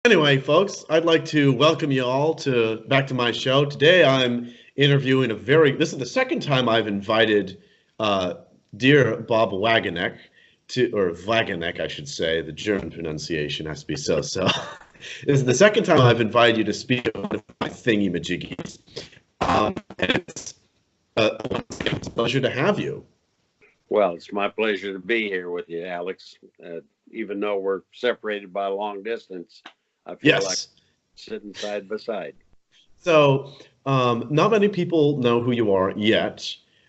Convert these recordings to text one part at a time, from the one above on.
Anyway, folks, I'd like to welcome you all back to my show. Today I'm interviewing this is the second time I've invited dear Bob Wageneck or Wageneck, I should say. The German pronunciation has to be so. This is the second time I've invited you to speak on one of my thingy-majiggies. And it's once again, it's a pleasure to have you. Well, it's my pleasure to be here with you, Alex. Even though we're separated by a long distance, I feel like sitting side by side. So, not many people know who you are yet,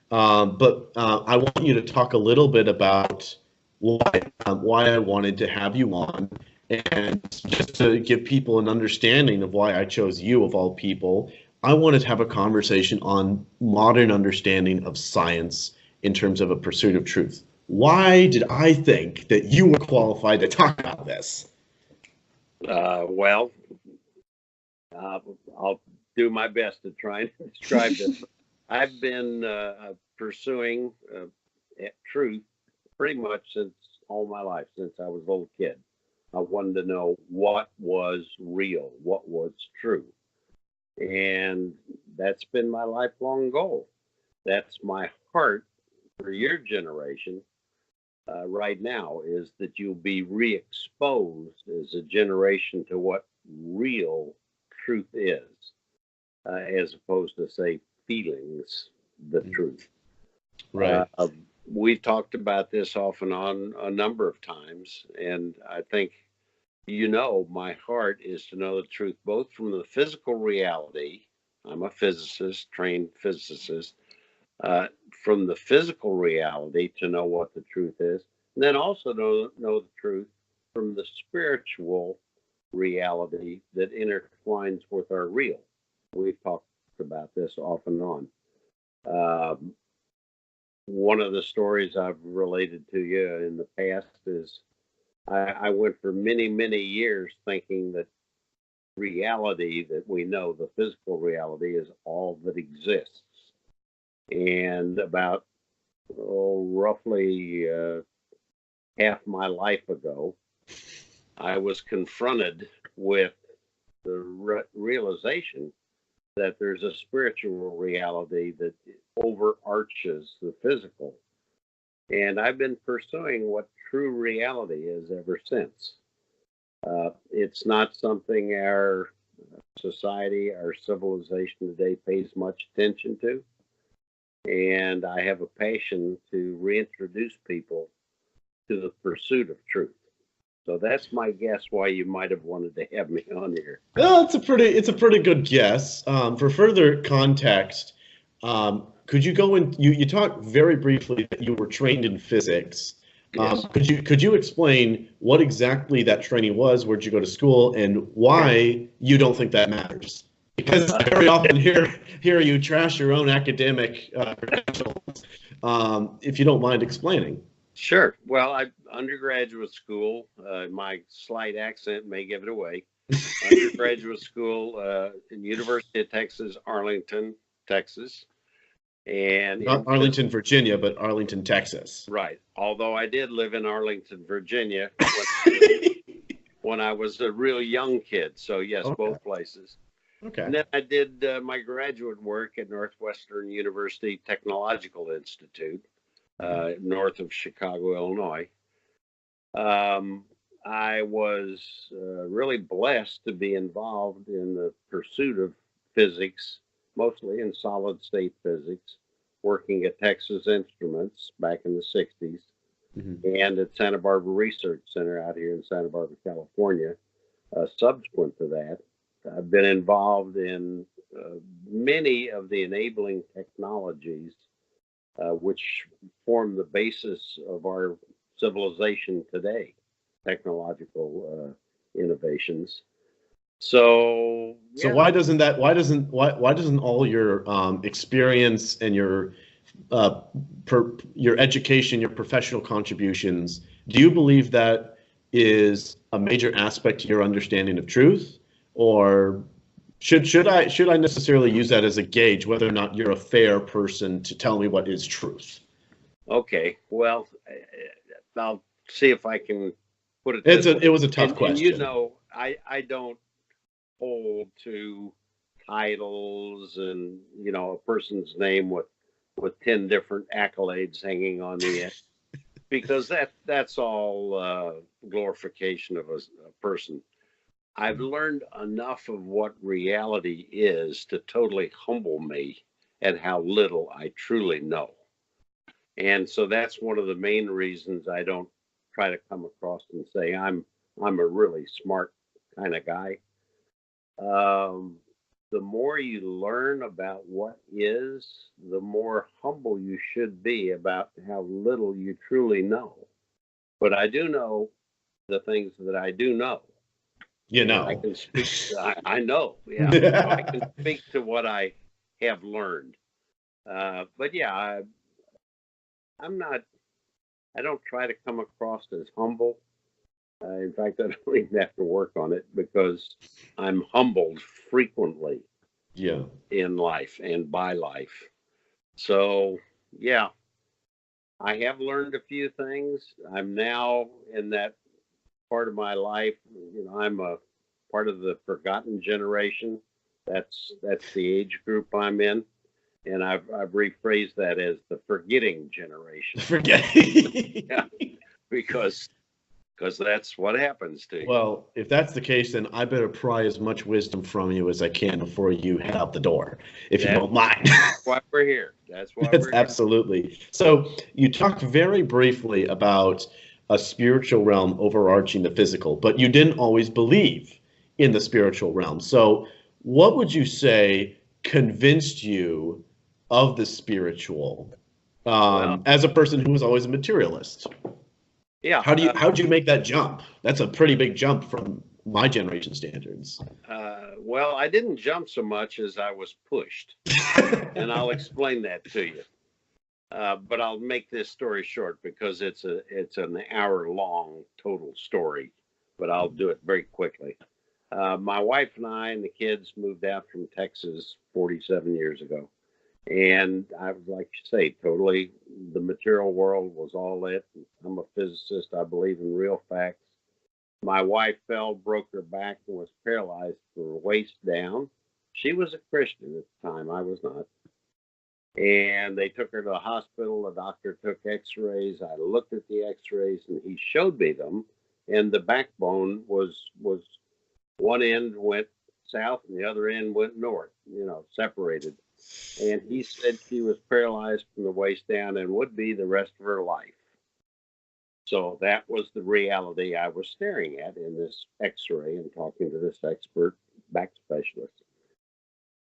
but I want you to talk a little bit about why I wanted to have you on, and just to give people an understanding of why I chose you of all people. I wanted to have a conversation on modern understanding of science in terms of a pursuit of truth. Why did I think that you were qualified to talk about this? Well, I'll do my best to try and describe this. I've been pursuing truth pretty much since all my life, since I was a little kid. I wanted to know what was real, what was true. And that's been my lifelong goal. That's my heart for your generation right now, is that you'll be re-exposed as a generation to what real truth is, as opposed to, say, feelings, the truth. Right. We've talked about this off and on a number of times, and I think, my heart is to know the truth, both from the physical reality. I'm a physicist, trained physicist. From the physical reality to know what the truth is, and then also know the truth from the spiritual reality that intertwines with our real. We've talked about this off and on. One of the stories I've related to you in the past is I went for many, many years thinking that reality that we know, the physical reality, is all that exists. And about roughly half my life ago, I was confronted with the realization that there's a spiritual reality that overarches the physical. And I've been pursuing what true reality is ever since. It's not something our society, our civilization today pays much attention to. And I have a passion to reintroduce people to the pursuit of truth. So that's my guess why you might have wanted to have me on here. Well, it's a pretty good guess. For further context, could you go in? You talked very briefly that you were trained in physics. Yes. Could you explain what exactly that training was? Where'd you go to school, and why you don't think that matters? Because I very often hear you trash your own academic credentials. If you don't mind explaining. Sure. Well, undergraduate school, my slight accent may give it away. Undergraduate school in University of Texas, Arlington, Texas. And not Arlington, Virginia, but Arlington, Texas. Right. Although I did live in Arlington, Virginia when I was a real young kid. So yes, okay. Both places. Okay. And then I did my graduate work at Northwestern University Technological Institute, north of Chicago, Illinois. I was really blessed to be involved in the pursuit of physics, mostly in solid state physics, working at Texas Instruments back in the 60s, and at Santa Barbara Research Center out here in Santa Barbara, California. Subsequent to that, I've been involved in many of the enabling technologies which form the basis of our civilization today, technological innovations. So why doesn't all your experience and your education, your professional contributions, do you believe that is a major aspect to your understanding of truth, or should I necessarily use that as a gauge whether or not you're a fair person to tell me what is truth? Okay, well, I'll see if I can put it. It was a tough question. And I don't hold to titles and a person's name with 10 different accolades hanging on the end, because that's all glorification of a person. I've learned enough of what reality is to totally humble me at how little I truly know. And so that's one of the main reasons I don't try to come across and say I'm a really smart kind of guy. Um, the more you learn about what is, the more humble you should be about how little you truly know. But I do know the things that I do know, You and I know. can speak. I know, yeah. So I can speak to what I have learned. But yeah, I'm not. I don't try to come across as humble. In fact, I don't even have to work on it because I'm humbled frequently Yeah. in life and by life. So, yeah, I have learned a few things. I'm now in that part of my life. I'm a part of the forgotten generation. That's the age group I'm in, and I've rephrased that as the forgetting generation. Forget. Yeah, because that's what happens to you. Well, if that's the case, then I better pry as much wisdom from you as I can before you head out the door, if you That, don't mind. that's why we're here. That's why That's we're here. absolutely. So you talked very briefly about a spiritual realm overarching the physical, but you didn't always believe in the spiritual realm. So what would you say convinced you of the spiritual, Well, as a person who was always a materialist? yeah. How'd you make that jump? That's a pretty big jump from my generation standards. Well, I didn't jump so much as I was pushed, and I'll explain that to you. But I'll make this story short because it's an hour long total story, but I'll do it very quickly. My wife and I and the kids moved out from Texas 47 years ago. And I was, like you say, totally, the material world was all it. I'm a physicist. I believe in real facts. My wife fell, broke her back, and was paralyzed from the waist down. She was a Christian at the time. I was not. And they took her to the hospital. The doctor took x-rays. I looked at the x-rays and he showed me them. And the backbone was one end went south and the other end went north, separated. And he said she was paralyzed from the waist down and would be the rest of her life. So that was the reality I was staring at in this x-ray and talking to this expert back specialist.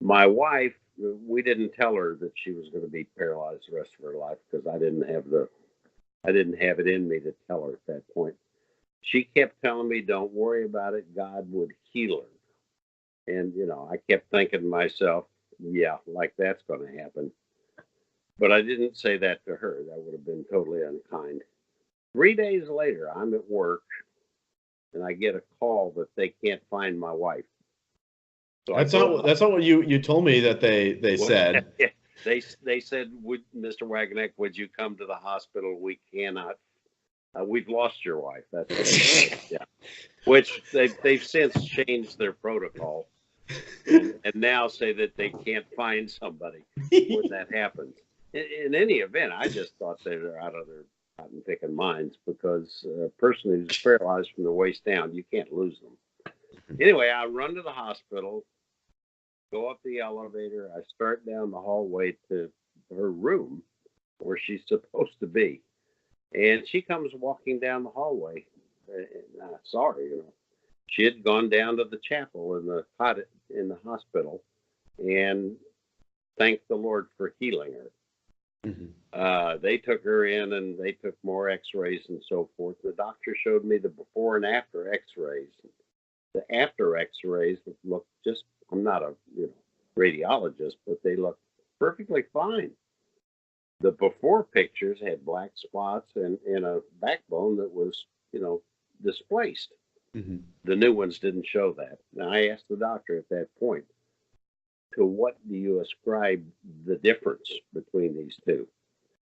My wife, we didn't tell her that she was going to be paralyzed the rest of her life because I didn't have it in me to tell her at that point. She kept telling me, "Don't worry about it. God would heal her." And I kept thinking to myself, "Yeah, like that's going to happen." But I didn't say that to her. That would have been totally unkind. 3 days later, I'm at work and I get a call that they can't find my wife. So I go to the That's not what you told me that they Well, said. they said, "Would Mr. Wageneck, would you come to the hospital? We cannot. We've lost your wife." That's what they said. Yeah, which they've since changed their protocol and now say that they can't find somebody when that happens. In any event, I just thought they were out of their cotton picking minds because a person who's paralyzed from the waist down, you can't lose them. Anyway, I run to the hospital, go up the elevator. I start down the hallway to her room where she's supposed to be. And she comes walking down the hallway. And I saw her, She had gone down to the chapel in the hospital and thanked the Lord for healing her. They took her in and they took more x-rays and so forth. The doctor showed me the before and after x-rays. The after x-rays looked just, I'm not a radiologist, but they looked perfectly fine. The before pictures had black spots and a backbone that was, displaced. The new ones didn't show that. Now, I asked the doctor at that point, to what do you ascribe the difference between these two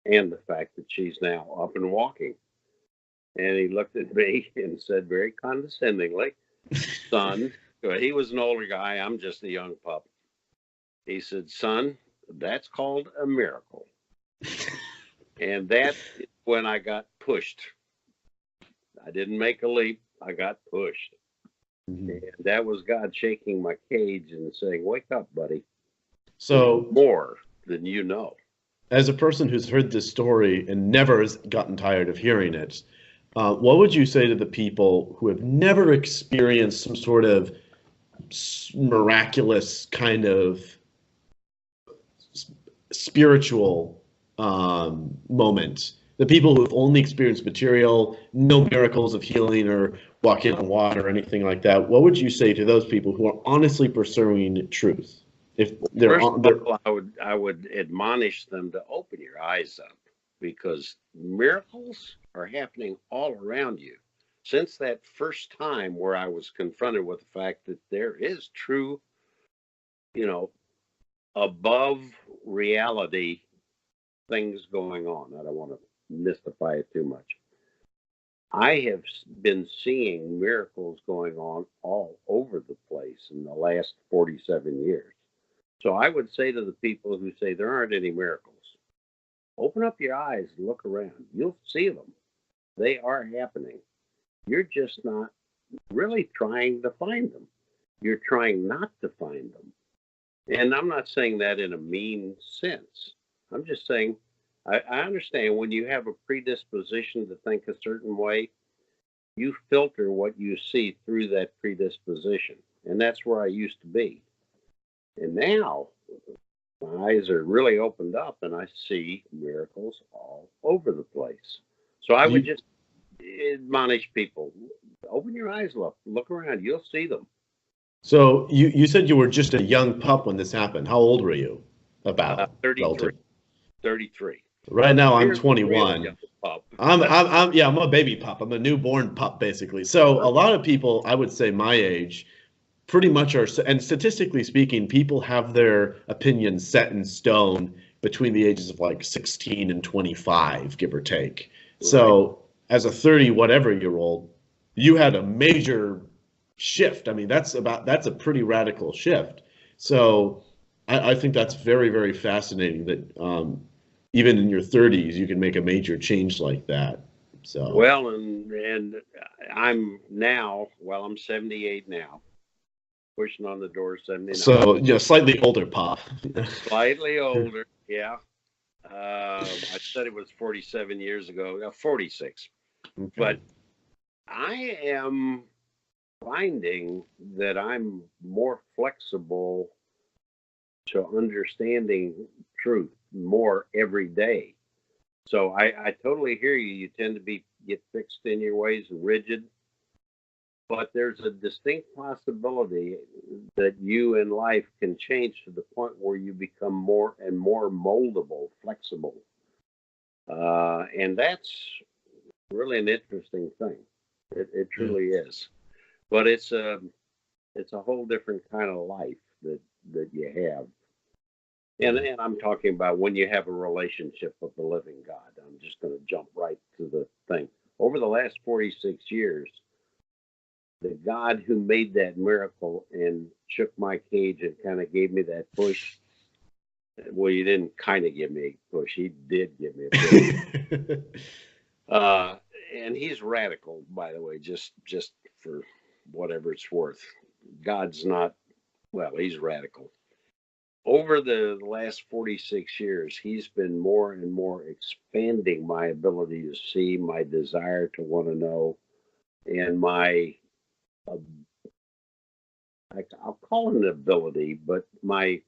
and the fact that she's now up and walking? And he looked at me and said very condescendingly, Son, he was an older guy. I'm just a young pup. He said, son, that's called a miracle. And that is when I got pushed. I didn't make a leap. I got pushed. Mhm. And that was God shaking my cage and saying, wake up, buddy. There's So, more than you know. as a person who's heard this story and never has gotten tired of hearing it, what would you say to the people who have never experienced some sort of miraculous kind of spiritual moment? The people who have only experienced material, no miracles of healing or walking on water or anything like that. What would you say to those people who are honestly pursuing truth? If they're First on, of they're all, I would admonish them to open your eyes up because miracles are happening all around you. Since that first time where I was confronted with the fact that there is true, you know, above reality things going on. I don't want to mystify it too much. I have been seeing miracles going on all over the place in the last 47 years. So I would say to the people who say there aren't any miracles, open up your eyes and look around. You'll see them. They are happening. You're just not really trying to find them. You're trying not to find them. And I'm not saying that in a mean sense. I'm just saying I understand when you have a predisposition to think a certain way, you filter what you see through that predisposition. And that's where I used to be. And now my eyes are really opened up and I see miracles all over the place. So I do would you, just admonish people open your eyes, look around, you'll see them. so you said you were just a young pup when this happened. How old were you? About 33, relative. 33. Right now I'm You're a real young 21. pup. Yeah, I'm a baby pup. I'm a newborn pup basically. So a lot of people, I would say my age, pretty much are, and statistically speaking, people have their opinions set in stone between the ages of like 16 and 25, give or take. Right. So as a 30 whatever year old, you had a major shift. I mean, that's a pretty radical shift. So I think that's very, very fascinating that even in your 30s, you can make a major change like that. So, Well, and I'm now, well, I'm 78 now, pushing on the door of 79. slightly older pop. Slightly older, yeah. I said it was 47 years ago, 46. Okay. But I am finding that I'm more flexible to understanding truth more every day. So I totally hear you. You tend to get fixed in your ways and rigid, but there's a distinct possibility that you in life can change to the point where you become more and more moldable, flexible, and that's really an interesting thing. It Yeah. truly is, but it's a whole different kind of life that you have. And, Yeah. and I'm talking about when you have a relationship with the living God. I'm just going to jump right to the thing. Over the last 46 years, the God who made that miracle and shook my cage and kind of gave me that push. Well, you didn't kind of give me a push. He did give me a push. Uh, and he's radical, by the way, just for whatever it's worth. God's not, well, he's radical. Over the last 46 years, he's been more and more expanding my ability to see, my desire to want to know, and my, uh, I'll call it an ability, but my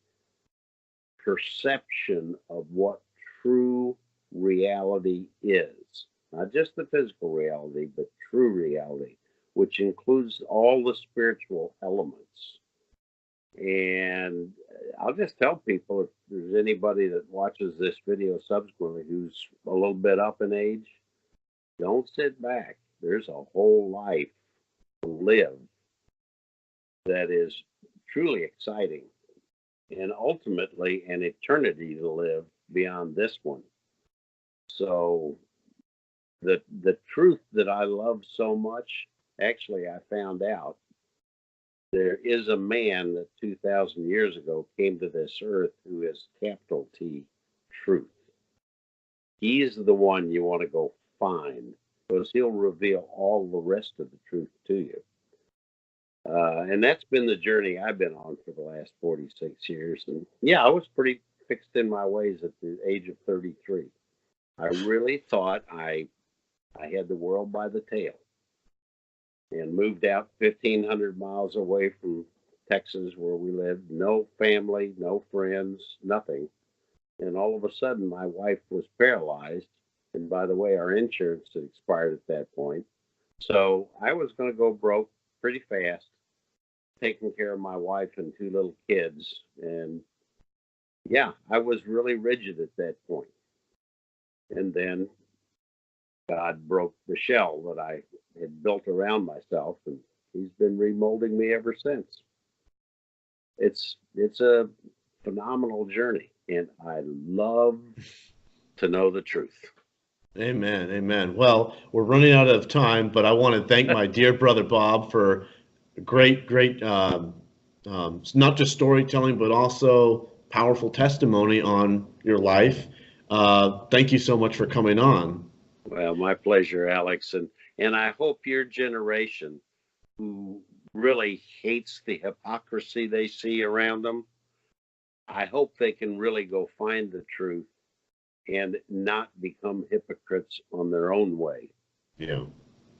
perception of what true reality is. Not just the physical reality, but true reality, which includes all the spiritual elements. And I'll just tell people if there's anybody that watches this video subsequently who's a little bit up in age, don't sit back. There's a whole life to live that is truly exciting and ultimately an eternity to live beyond this one. So the truth that I love so much, actually I found out there is a man that 2,000 years ago came to this earth who is capital T, truth. He is the one you want to go find because he'll reveal all the rest of the truth to you. And that's been the journey I've been on for the last 46 years. And yeah, I was pretty fixed in my ways at the age of 33. I really thought I had the world by the tail and moved out 1,500 miles away from Texas where we lived. No family, no friends, nothing. And all of a sudden, my wife was paralyzed. And by the way, our insurance had expired at that point. So I was going to go broke pretty fast, taking care of my wife and two little kids. And yeah, I was really rigid at that point. And then God broke the shell that I had built around myself, and he's been remolding me ever since. It's a phenomenal journey, and I love to know the truth. Amen. Amen. Well, we're running out of time, but I want to thank my dear brother Bob for great, not just storytelling, but also powerful testimony on your life. Thank you so much for coming on. Well, my pleasure, Alex. And I hope your generation, who really hates the hypocrisy they see around them, I hope they can really go find the truth and not become hypocrites on their own way. Yeah.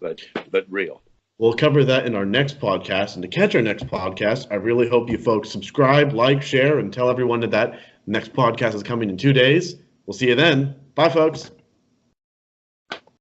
But real. We'll cover that in our next podcast. And to catch our next podcast, I really hope you folks subscribe, like, share, and tell everyone that next podcast is coming in 2 days. We'll see you then. Bye, folks.